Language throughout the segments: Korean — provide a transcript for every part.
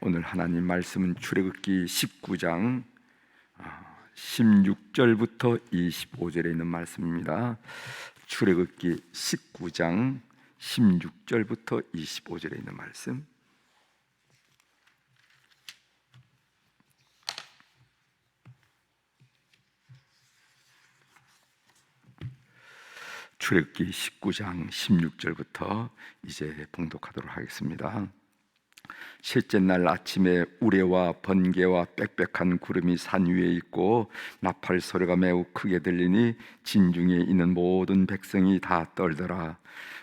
오늘 하나님 말씀은 출애굽기 19장 16절부터 25절에 있는 말씀입니다. 출애굽기 19장 16절부터 25절에 있는 말씀. 출애굽기 19장 16절부터 이제 봉독하도록 하겠습니다. 셋째 날 아침에 우레와 번개와 빽빽한 구름이 산 위에 있고 나팔 소리가 매우 크게 들리니 진중에 있는 모든 백성이 다 떨더라.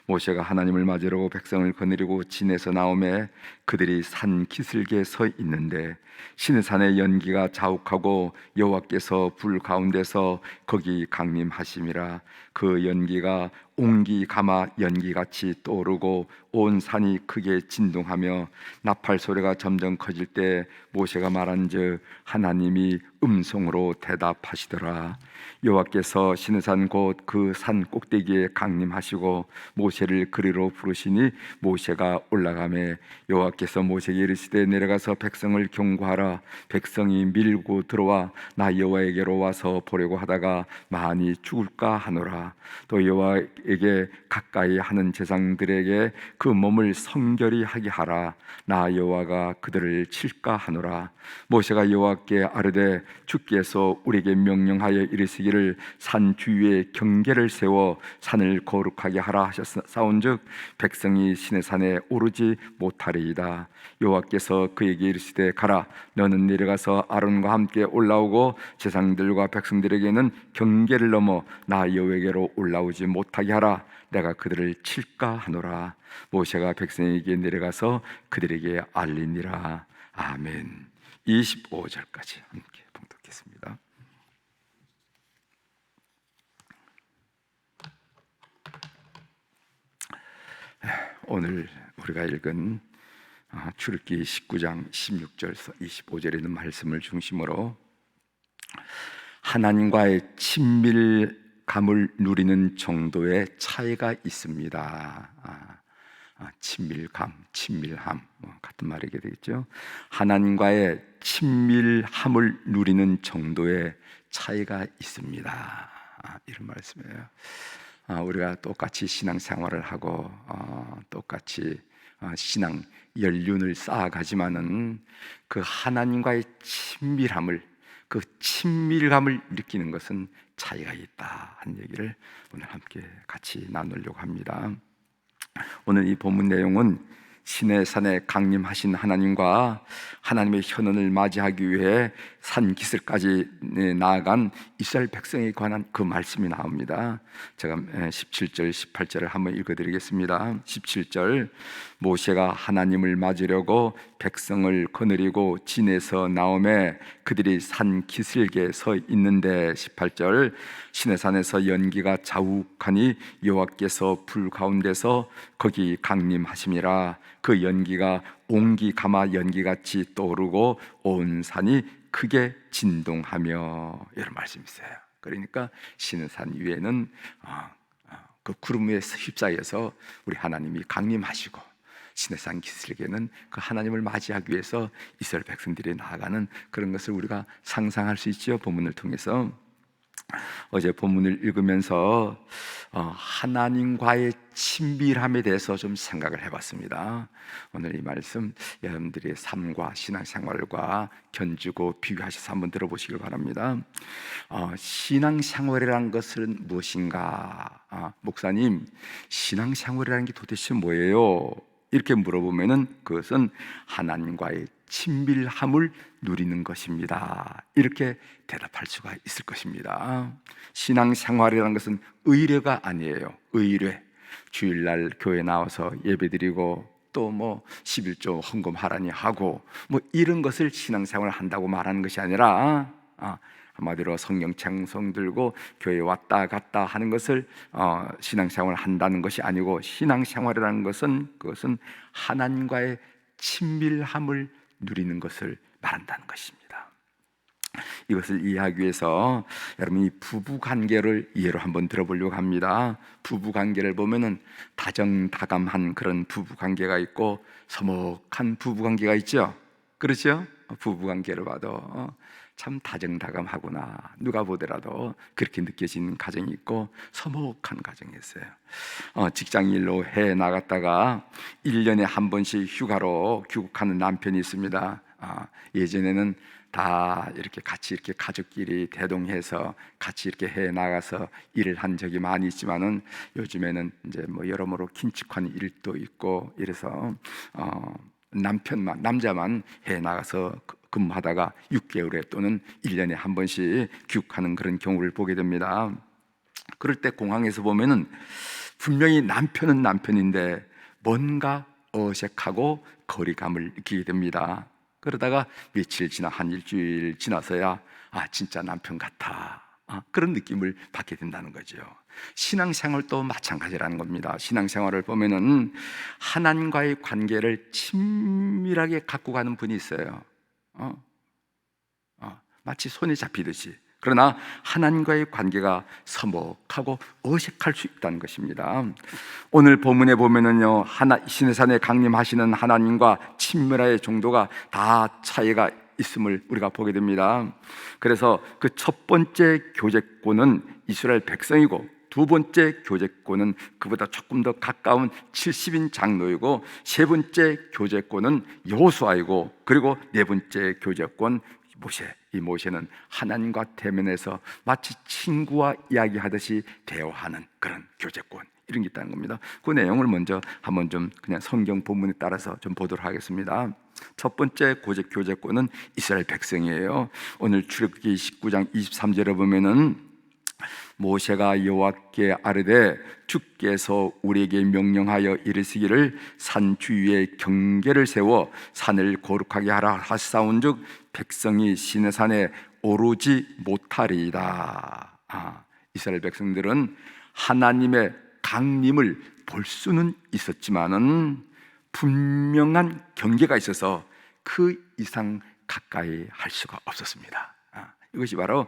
모세가 하나님을 맞으려고 백성을 거느리고 진에서 나오매 그들이 산 기슭에 서 있는데 시내산의 연기가 자욱하고 여호와께서 불 가운데서 거기 강림하심이라. 그 연기가 옹기 가마 연기같이 떠오르고 온 산이 크게 진동하며 나팔 소리가 점점 커질 때 모세가 말한즉 하나님이 음성으로 대답하시더라. 여호와께서 시내산 곧 그 산 꼭대기에 강림하시고 모세를 그리로 부르시니 모세가 올라가매 여호와께서 모세에게 이르시되 내려가서 백성을 경고하라. 백성이 밀고 들어와 나 여호와에게로 와서 보려고 하다가 많이 죽을까 하노라. 또 여호와에게 가까이 하는 제사장들에게 그 몸을 성결히 하게 하라. 나 여호와가 그들을 칠까 하노라. 모세가 여호와께 아뢰되 주께서 우리에게 명령하여 이르시기를 산 주위에 경계를 세워 산을 거룩하게 하라 하셨사온즉 백성이 시내산에 오르지 못하리이다. 여호와께서 그에게 이르시되 가라. 너는 내려가서 아론과 함께 올라오고 제사장들과 백성들에게는 경계를 넘어 나 여호와에게로 올라오지 못하게 하라. 내가 그들을 칠까 하노라. 모세가 백성에게 내려가서 그들에게 알리니라. 아멘. 25절까지 함께 봉독했습니다. 오늘 우리가 읽은 출애굽기 19장 16절에서 25절에 있는 말씀을 중심으로 하나님과의 친밀감을 누리는 정도의 차이가 있습니다. 친밀감, 친밀함 같은 말이게 되겠죠. 하나님과의 친밀함을 누리는 정도의 차이가 있습니다. 이런 말씀이에요. 우리가 똑같이 신앙생활을 하고 똑같이 신앙 연륜을 쌓아가지만은 그 하나님과의 친밀함을, 그 친밀감을 느끼는 것은 차이가 있다 하는 얘기를 오늘 함께 같이 나누려고 합니다. 오늘 이 본문 내용은 시내산에 강림하신 하나님과 하나님의 현원을 맞이하기 위해 산 기슭까지 나아간 이스라엘 백성에 관한 그 말씀이 나옵니다. 제가 17절, 18절을 한번 읽어드리겠습니다. 17절, 모세가 하나님을 맞으려고 백성을 거느리고 진에서 나오매 그들이 산 기슭에 서 있는데 18절, 시내산에서 연기가 자욱하니 여호와께서 불 가운데서 거기 강림하심이라. 그 연기가 옹기 가마 연기같이 떠오르고 온 산이 크게 진동하며, 이런 말씀이 있어요. 그러니까 시내산 위에는 그 구름 위에 휩싸여서 우리 하나님이 강림하시고 시내산 기슭에는 그 하나님을 맞이하기 위해서 이스라엘 백성들이 나아가는 그런 것을 우리가 상상할 수 있죠. 본문을 통해서. 어제 본문을 읽으면서 하나님과의 친밀함에 대해서 좀 생각을 해봤습니다. 오늘 이 말씀 여러분들의 삶과 신앙생활과 견주고 비교하셔서 한번 들어보시길 바랍니다. 신앙생활이라는 것은 무엇인가? 목사님, 신앙생활이라는 게 도대체 뭐예요? 이렇게 물어보면은 그것은 하나님과의 친밀함을 누리는 것입니다. 이렇게 대답할 수가 있을 것입니다. 신앙생활이라는 것은 의례가 아니에요. 의례. 주일날 교회 나와서 예배드리고 또 11조 헌금하라니 하고 이런 것을 신앙생활을 한다고 말하는 것이 아니라 한마디로 성경 창성 들고 교회 왔다 갔다 하는 것을 신앙생활을 한다는 것이 아니고, 신앙생활이라는 것은 그것은 하나님과의 친밀함을 누리는 것을 말한다는 것입니다. 이것을 이해하기 위해서 여러분이 부부 관계를 예로 한번 들어보려고 합니다. 부부 관계를 보면은 다정다감한 그런 부부 관계가 있고 서먹한 부부 관계가 있죠. 그렇죠? 부부 관계를 봐도 참 다정다감하구나, 누가 보더라도 그렇게 느껴지는 가정이 있고 서먹한 가정이 있어요. 직장 일로 해외 나갔다가 1년에 한 번씩 휴가로 귀국하는 남편이 있습니다. 예전에는 다 이렇게 같이 이렇게 가족끼리 대동해서 같이 이렇게 해 나가서 일을 한 적이 많이 있지만은 요즘에는 이제 뭐 여러모로 긴축한 일도 있고 이래서 남자만 해 나가서 근무하다가 6개월에 또는 1년에 한 번씩 귀국하는 그런 경우를 보게 됩니다. 그럴 때 공항에서 보면은 분명히 남편은 남편인데 뭔가 어색하고 거리감을 느끼게 됩니다. 그러다가 며칠 지나 한 일주일 지나서야 진짜 남편 같아, 그런 느낌을 받게 된다는 거죠. 신앙생활도 마찬가지라는 겁니다. 신앙생활을 보면은 하나님과의 관계를 친밀하게 갖고 가는 분이 있어요. 마치 손에 잡히듯이. 그러나 하나님과의 관계가 서먹하고 어색할 수 있다는 것입니다. 오늘 본문에 보면은요, 시내산에 강림하시는 하나님과 친밀의 정도가 다 차이가 있음을 우리가 보게 됩니다. 그래서 그 첫 번째 교제권은 이스라엘 백성이고, 두 번째 교제권은 그보다 조금 더 가까운 70인 장로이고, 세 번째 교제권은 여호수아이고, 그리고 네 번째 교제권 모세. 이 모세는 하나님과 대면해서 마치 친구와 이야기하듯이 대화하는 그런 교제권, 이런 게 있다는 겁니다. 그 내용을 먼저 한번 좀 그냥 성경 본문에 따라서 좀 보도록 하겠습니다. 첫 번째 교제권은 이스라엘 백성이에요. 오늘 출애굽기 19장 23절에 보면은 모세가 여호와께 아뢰되 주께서 우리에게 명령하여 이르시기를 산 주위에 경계를 세워 산을 거룩하게 하라 하사온즉 백성이 시내산에 오르지 못하리이다. 이스라엘 백성들은 하나님의 강림을 볼 수는 있었지만은 분명한 경계가 있어서 그 이상 가까이 할 수가 없었습니다. 이것이 바로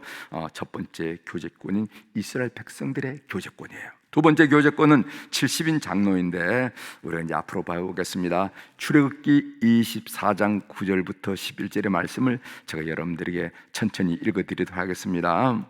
첫 번째 교제권인 이스라엘 백성들의 교제권이에요. 두 번째 교제권은 70인 장로인데 우리가 이제 앞으로 봐보겠습니다. 출애굽기 24장 9절부터 11절의 말씀을 제가 여러분들에게 천천히 읽어드리도록 하겠습니다.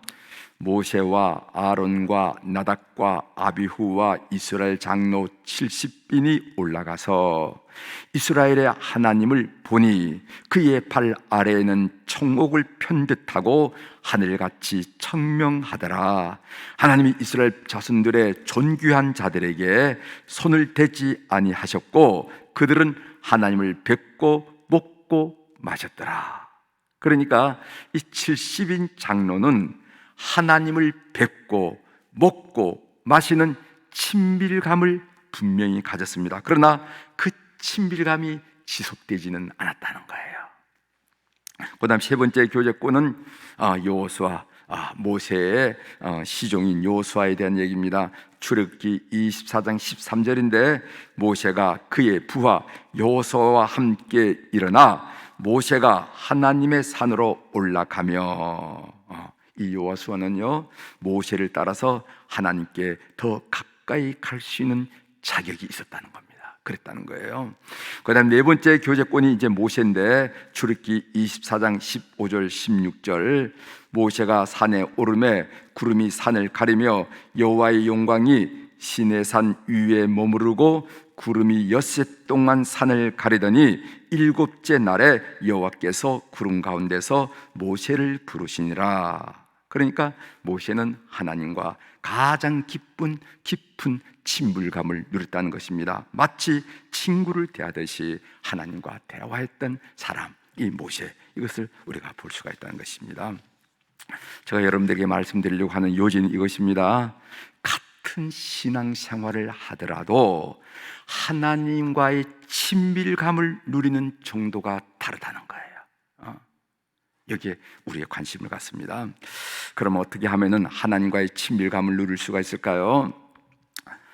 모세와 아론과 나답과 아비후와 이스라엘 장로 70인이 올라가서 이스라엘의 하나님을 보니 그의 발 아래에는 청옥을 편 듯하고 하늘같이 청명하더라. 하나님이 이스라엘 자손들의 존귀한 자들에게 손을 대지 아니하셨고 그들은 하나님을 뵙고 먹고 마셨더라. 그러니까 이 70인 장로는 하나님을 뵙고 먹고 마시는 친밀감을 분명히 가졌습니다. 그러나 그 친밀감이 지속되지는 않았다는 거예요. 그 다음 세 번째 교제권은 여호수아, 모세의 시종인 여호수아에 대한 얘기입니다. 출애굽기 24장 13절인데 모세가 그의 부하 여호수아와 함께 일어나 모세가 하나님의 산으로 올라가며, 이 여호수아는요 모세를 따라서 하나님께 더 가까이 갈 수 있는 자격이 있었다는 겁니다. 그랬다는 거예요. 그 다음 네 번째 교제권이 이제 모세인데 출애굽기 24장 15절 16절 모세가 산에 오르매 구름이 산을 가리며 여호와의 영광이 시내산 위에 머무르고 구름이 엿새 동안 산을 가리더니 일곱째 날에 여호와께서 구름 가운데서 모세를 부르시니라. 그러니까 모세는 하나님과 가장 깊은 친밀감을 누렸다는 것입니다. 마치 친구를 대하듯이 하나님과 대화했던 사람, 이 모세, 이것을 우리가 볼 수가 있다는 것입니다. 제가 여러분들에게 말씀드리려고 하는 요지는 이것입니다. 같은 신앙생활을 하더라도 하나님과의 친밀감을 누리는 정도가 다르다는 거예요. 여기에 우리의 관심을 갖습니다. 그럼 어떻게 하면은 하나님과의 친밀감을 누릴 수가 있을까요?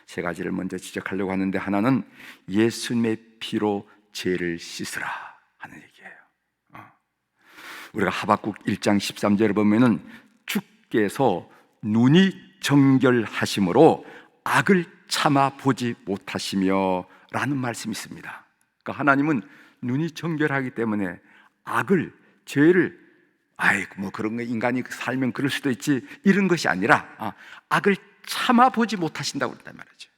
세 가지를 먼저 지적하려고 하는데, 하나는 예수님의 피로 죄를 씻으라 하는 얘기예요. 우리가 하박국 1장 13절에 보면은 주께서 눈이 정결하심으로 악을 참아 보지 못하시며 라는 말씀이 있습니다. 그러니까 하나님은 눈이 정결하기 때문에 악을, 죄를 아이고 뭐 그런 거 인간이 살면 그럴 수도 있지 이런 것이 아니라 악을 참아 보지 못하신다고 그랬단 말이죠.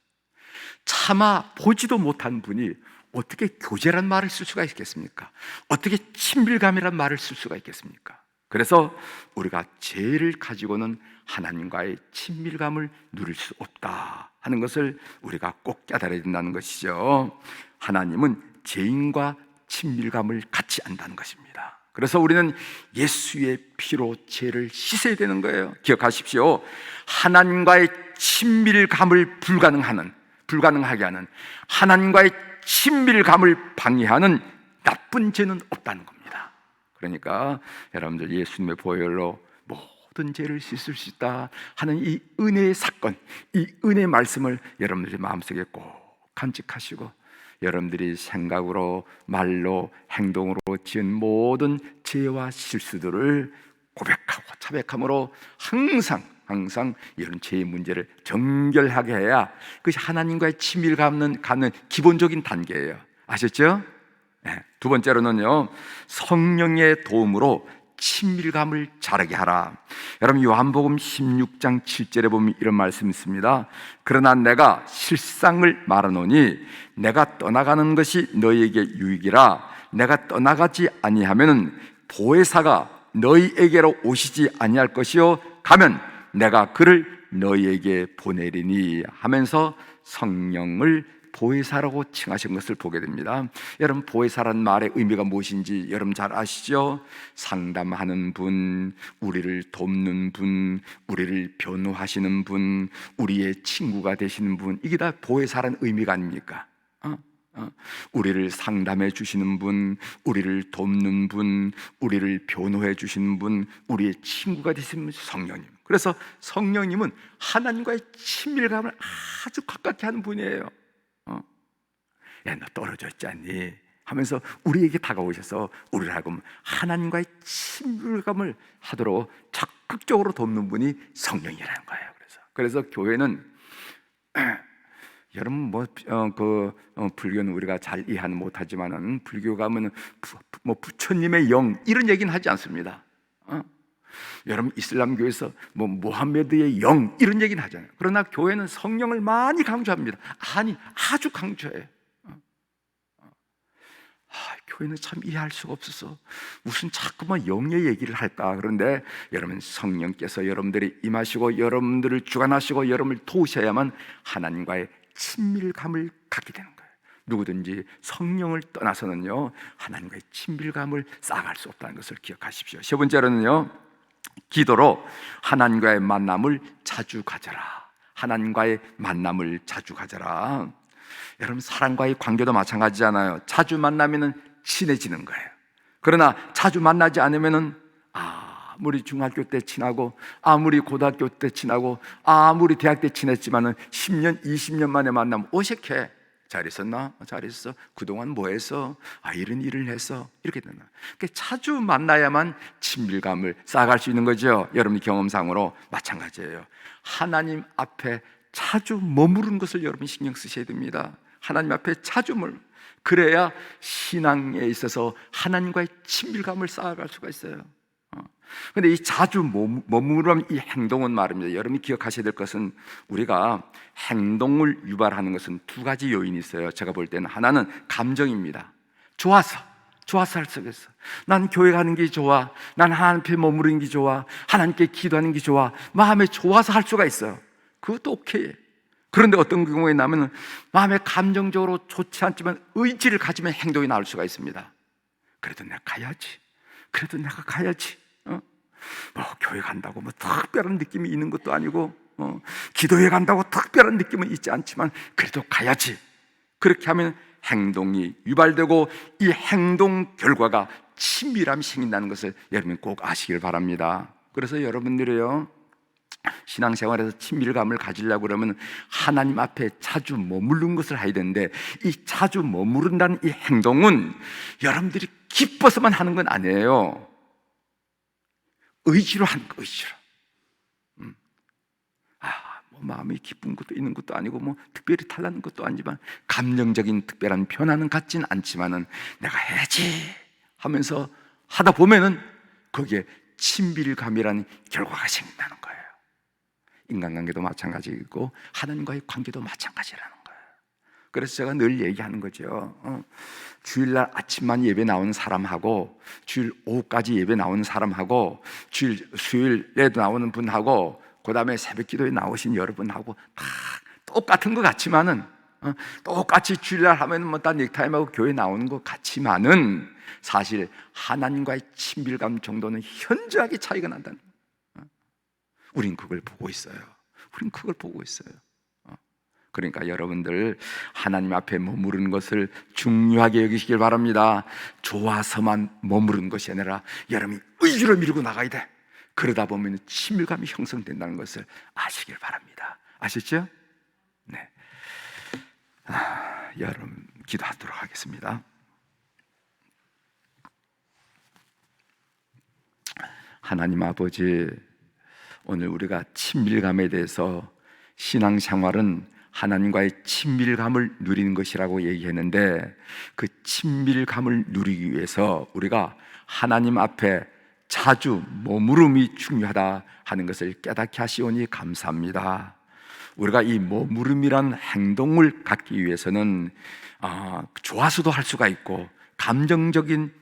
참아 보지도 못한 분이 어떻게 교제란 말을 쓸 수가 있겠습니까? 어떻게 친밀감이란 말을 쓸 수가 있겠습니까? 그래서 우리가 죄를 가지고는 하나님과의 친밀감을 누릴 수 없다 하는 것을 우리가 꼭 깨달아야 된다는 것이죠. 하나님은 죄인과 친밀감을 같이 안다는 것입니다. 그래서 우리는 예수의 피로 죄를 씻어야 되는 거예요. 기억하십시오. 하나님과의 친밀감을 불가능하게 하는, 하나님과의 친밀감을 방해하는 나쁜 죄는 없다는 겁니다. 그러니까 여러분들 예수님의 보혈로 모든 죄를 씻을 수 있다 하는 이 은혜의 사건, 이 은혜의 말씀을 여러분들의 마음속에 꼭 간직하시고, 여러분들이 생각으로, 말로, 행동으로 지은 모든 죄와 실수들을 고백하고 자백함으로 항상 이런 죄의 문제를 정결하게 해야 그것이 하나님과의 친밀감을 갖는 기본적인 단계예요. 아셨죠? 네. 두 번째로는요, 성령의 도움으로 친밀감을 자라게 하라. 여러분 요한복음 16장 7절에 보면 이런 말씀이 있습니다. 그러나 내가 실상을 말하노니 내가 떠나가는 것이 너희에게 유익이라. 내가 떠나가지 아니하면은 보혜사가 너희에게로 오시지 아니할 것이요 가면 내가 그를 너희에게 보내리니 하면서 성령을 보혜사라고 칭하신 것을 보게 됩니다. 여러분 보혜사라는 말의 의미가 무엇인지 여러분 잘 아시죠? 상담하는 분, 우리를 돕는 분, 우리를 변호하시는 분, 우리의 친구가 되시는 분, 이게 다 보혜사라는 의미가 아닙니까? 우리를 상담해 주시는 분, 우리를 돕는 분, 우리를 변호해 주시는 분, 우리의 친구가 되시는 분, 성령님. 그래서 성령님은 하나님과의 친밀감을 아주 가깝게 하는 분이에요. 야, 너 떨어졌지 않니? 하면서 우리에게 다가오셔서 우리를 하여금 하나님과의 친밀감을 하도록 적극적으로 돕는 분이 성령이라는 거예요. 그래서 교회는 여러분 불교는 우리가 잘 이해는 못하지만은 불교 가면은 부처님의 영 이런 얘기는 하지 않습니다. 여러분 이슬람교에서 모함메드의 영 이런 얘기는 하잖아요. 그러나 교회는 성령을 많이 강조합니다. 아주 강조해요. 교회는 참 이해할 수가 없어서 무슨 자꾸만 영의 얘기를 할까. 그런데 여러분 성령께서 여러분들이 임하시고 여러분들을 주관하시고 여러분을 도우셔야만 하나님과의 친밀감을 갖게 되는 거예요. 누구든지 성령을 떠나서는요 하나님과의 친밀감을 쌓아갈 수 없다는 것을 기억하십시오. 세 번째로는요, 기도로 하나님과의 만남을 자주 가져라. 하나님과의 만남을 자주 가져라. 여러분 사람과의 관계도 마찬가지잖아요. 자주 만나면은 친해지는 거예요. 그러나 자주 만나지 않으면은 아무리 중학교 때 친하고 아무리 고등학교 때 친하고 아무리 대학 때 친했지만은 10년, 20년 만에 만나면 어색해. 잘 있었나? 잘 있어. 그동안 뭐 했어? 이런 일을 했어. 이렇게 된다. 그러니까 자주 만나야만 친밀감을 쌓아갈 수 있는 거죠. 여러분의 경험상으로 마찬가지예요. 하나님 앞에 자주 머무르는 것을 여러분 신경 쓰셔야 됩니다. 하나님 앞에 자주 그래야 신앙에 있어서 하나님과의 친밀감을 쌓아갈 수가 있어요. 그런데 이 자주 머무르는 이 행동은 말입니다. 여러분이 기억하셔야 될 것은 우리가 행동을 유발하는 것은 두 가지 요인이 있어요. 제가 볼 때는 하나는 감정입니다. 좋아서 할 수가 있어. 난 교회 가는 게 좋아. 난 하나님 앞에 머무르는 게 좋아. 하나님께 기도하는 게 좋아. 마음에 좋아서 할 수가 있어요. 그것도 오케이. 그런데 어떤 경우에 나면 마음에 감정적으로 좋지 않지만 의지를 가지면 행동이 나올 수가 있습니다. 그래도 내가 가야지. 교회 간다고 특별한 느낌이 있는 것도 아니고 기도회 간다고 특별한 느낌은 있지 않지만 그래도 가야지. 그렇게 하면 행동이 유발되고 이 행동 결과가 친밀함이 생긴다는 것을 여러분 꼭 아시길 바랍니다. 그래서 여러분들이요 신앙생활에서 친밀감을 가지려고 그러면 하나님 앞에 자주 머무르는 것을 해야 되는데, 이 자주 머무른다는 이 행동은 여러분들이 기뻐서만 하는 건 아니에요. 의지로 하는 거, 의지로. 뭐 마음이 기쁜 것도 있는 것도 아니고 뭐 특별히 탈나는 것도 아니지만 감정적인 특별한 변화는 같진 않지만은 내가 해야지 하면서 하다 보면은 거기에 친밀감이라는 결과가 생긴다는 거예요. 인간관계도 마찬가지고 하나님과의 관계도 마찬가지라는 거예요. 그래서 제가 늘 얘기하는 거죠. 주일날 아침만 예배 나오는 사람하고 주일 오후까지 예배 나오는 사람하고 수요일에도 나오는 분하고 그 다음에 새벽기도에 나오신 여러분하고 다 똑같은 것 같지만은 똑같이 주일날 하면 뭐 다 넥타이하고 교회 나오는 것 같지만은 사실 하나님과의 친밀감 정도는 현저하게 차이가 난다는 거예요. 우린 그걸 보고 있어요. 우린 그걸 보고 있어요. 그러니까 여러분들 하나님 앞에 머무르는 것을 중요하게 여기시길 바랍니다. 좋아서만 머무르는 것이 아니라 여러분이 의지로 밀고 나가야 돼. 그러다 보면 친밀감이 형성된다는 것을 아시길 바랍니다. 아시죠? 네. 여러분 기도하도록 하겠습니다. 하나님 아버지, 오늘 우리가 친밀감에 대해서 신앙생활은 하나님과의 친밀감을 누리는 것이라고 얘기했는데 그 친밀감을 누리기 위해서 우리가 하나님 앞에 자주 머무름이 중요하다 하는 것을 깨닫게 하시오니 감사합니다. 우리가 이 머무름이란 행동을 갖기 위해서는 좋아서도 할 수가 있고 감정적인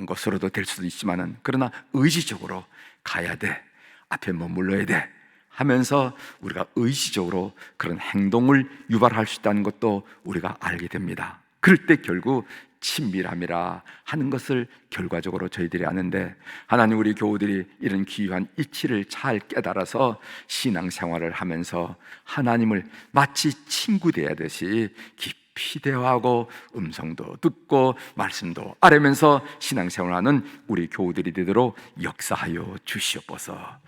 것으로도 될 수도 있지만은 그러나 의지적으로 가야 돼, 앞에 머물러야 돼 하면서 우리가 의지적으로 그런 행동을 유발할 수 있다는 것도 우리가 알게 됩니다. 그럴 때 결국 친밀함이라 하는 것을 결과적으로 저희들이 아는데, 하나님 우리 교우들이 이런 귀한 이치를 잘 깨달아서 신앙생활을 하면서 하나님을 마치 친구 대하듯이 깊이 대화하고 음성도 듣고 말씀도 아뢰면서 신앙생활하는 우리 교우들이 되도록 역사하여 주시옵소서.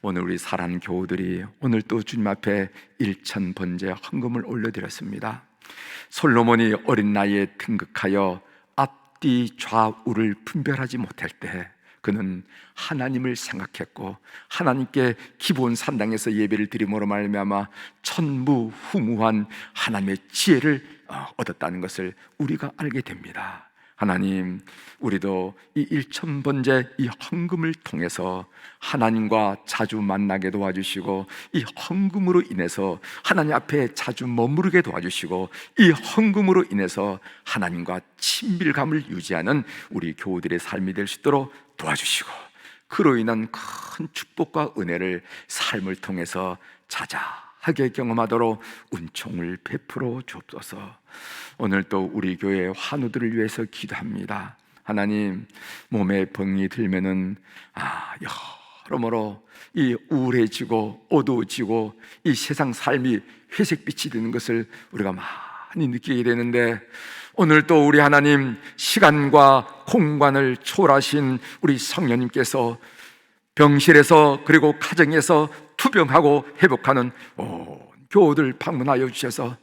오늘 우리 사랑하는 교우들이 오늘 또 주님 앞에 일천번제 헌금을 올려드렸습니다. 솔로몬이 어린 나이에 등극하여 앞뒤 좌우를 분별하지 못할 때 그는 하나님을 생각했고 하나님께 기본 산당에서 예배를 드림으로 말미암아 천무후무한 하나님의 지혜를 얻었다는 것을 우리가 알게 됩니다. 하나님, 우리도 이 일천번제 이 헌금을 통해서 하나님과 자주 만나게 도와주시고 이 헌금으로 인해서 하나님 앞에 자주 머무르게 도와주시고 이 헌금으로 인해서 하나님과 친밀감을 유지하는 우리 교우들의 삶이 될 수 있도록 도와주시고 그로 인한 큰 축복과 은혜를 삶을 통해서 자자하게 경험하도록 은총을 베풀어 주옵소서. 오늘 또 우리 교회 환우들을 위해서 기도합니다. 하나님, 몸에 병이 들면은 여러모로 이 우울해지고 어두워지고 이 세상 삶이 회색빛이 되는 것을 우리가 많이 느끼게 되는데, 오늘 또 우리 하나님 시간과 공간을 초월하신 우리 성령님께서 병실에서 그리고 가정에서 투병하고 회복하는 교우들 방문하여 주셔서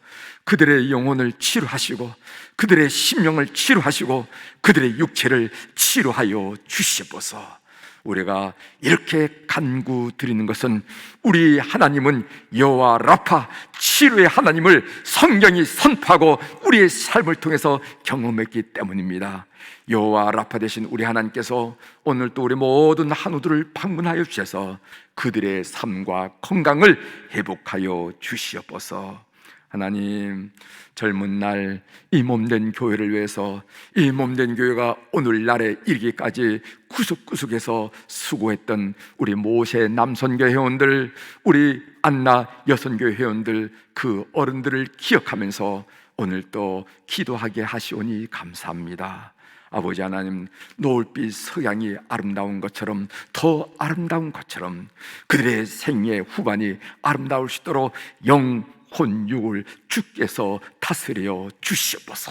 그들의 영혼을 치료하시고 그들의 심령을 치료하시고 그들의 육체를 치료하여 주시옵소서. 우리가 이렇게 간구 드리는 것은 우리 하나님은 여호와 라파 치료의 하나님을 성경이 선포하고 우리의 삶을 통해서 경험했기 때문입니다. 여호와 라파 되신 우리 하나님께서 오늘 또 우리 모든 한우들을 방문하여 주셔서 그들의 삶과 건강을 회복하여 주시옵소서. 하나님, 젊은 날 이 몸된 교회를 위해서 이 몸된 교회가 오늘날에 이르기까지 구석구석에서 수고했던 우리 모세 남선교 회원들, 우리 안나 여선교 회원들, 그 어른들을 기억하면서 오늘 또 기도하게 하시오니 감사합니다. 아버지 하나님, 노을빛 서양이 아름다운 것처럼 더 아름다운 것처럼 그들의 생애 후반이 아름다울 수 있도록 혼육을 주께서 다스려 주시옵소서.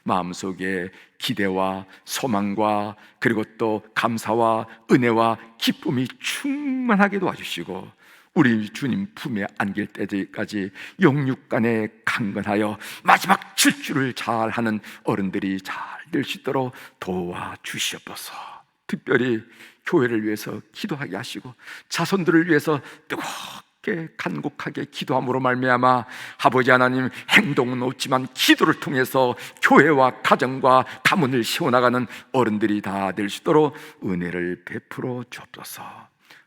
마음속에 기대와 소망과 그리고 또 감사와 은혜와 기쁨이 충만하게 도와주시고 우리 주님 품에 안길 때까지 영육간에 강건하여 마지막 질주를 잘하는 어른들이 잘 될 수 있도록 도와주시옵소서. 특별히 교회를 위해서 기도하게 하시고 자손들을 위해서 뜨겁게 간곡하게 기도함으로 말미암아 아버지 하나님, 행동은 없지만 기도를 통해서 교회와 가정과 가문을 세워나가는 어른들이 다 될 수 있도록 은혜를 베풀어 주옵소서.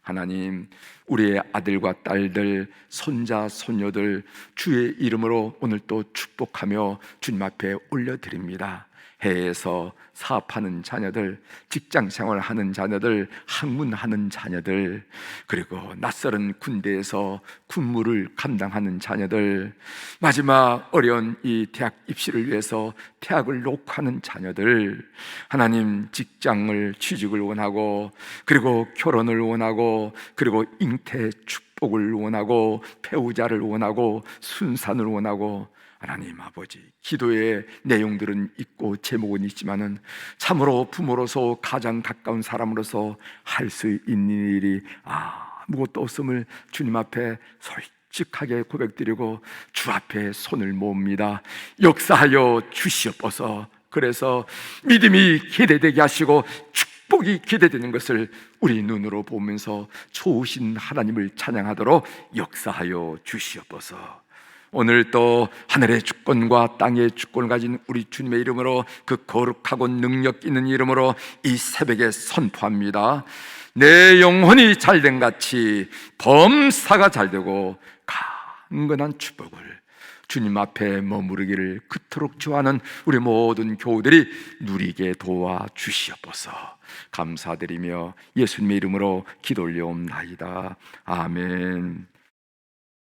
하나님, 우리의 아들과 딸들, 손자, 손녀들 주의 이름으로 오늘 또 축복하며 주님 앞에 올려드립니다. 해외에서 사업하는 자녀들, 직장생활 하는 자녀들, 학문하는 자녀들, 그리고 낯설은 군대에서 군무를 감당하는 자녀들, 마지막 어려운 이 대학 입시를 위해서 대학을 녹화하는 자녀들, 하나님, 직장을 취직을 원하고, 그리고 결혼을 원하고, 그리고 잉태 축복을 원하고, 배우자를 원하고, 순산을 원하고, 하나님 아버지, 기도의 내용들은 있고 제목은 있지만은 참으로 부모로서 가장 가까운 사람으로서 할 수 있는 일이 아무것도 없음을 주님 앞에 솔직하게 고백드리고 주 앞에 손을 모읍니다. 역사하여 주시옵소서. 그래서 믿음이 기대되게 하시고 축복이 기대되는 것을 우리 눈으로 보면서 좋으신 하나님을 찬양하도록 역사하여 주시옵소서. 오늘 또 하늘의 주권과 땅의 주권을 가진 우리 주님의 이름으로, 그 거룩하고 능력 있는 이름으로 이 새벽에 선포합니다. 내 영혼이 잘된 같이 범사가 잘되고 강건한 축복을 주님 앞에 머무르기를 그토록 좋아하는 우리 모든 교우들이 누리게 도와주시옵소서. 감사드리며 예수님의 이름으로 기도 올려옵나이다. 아멘.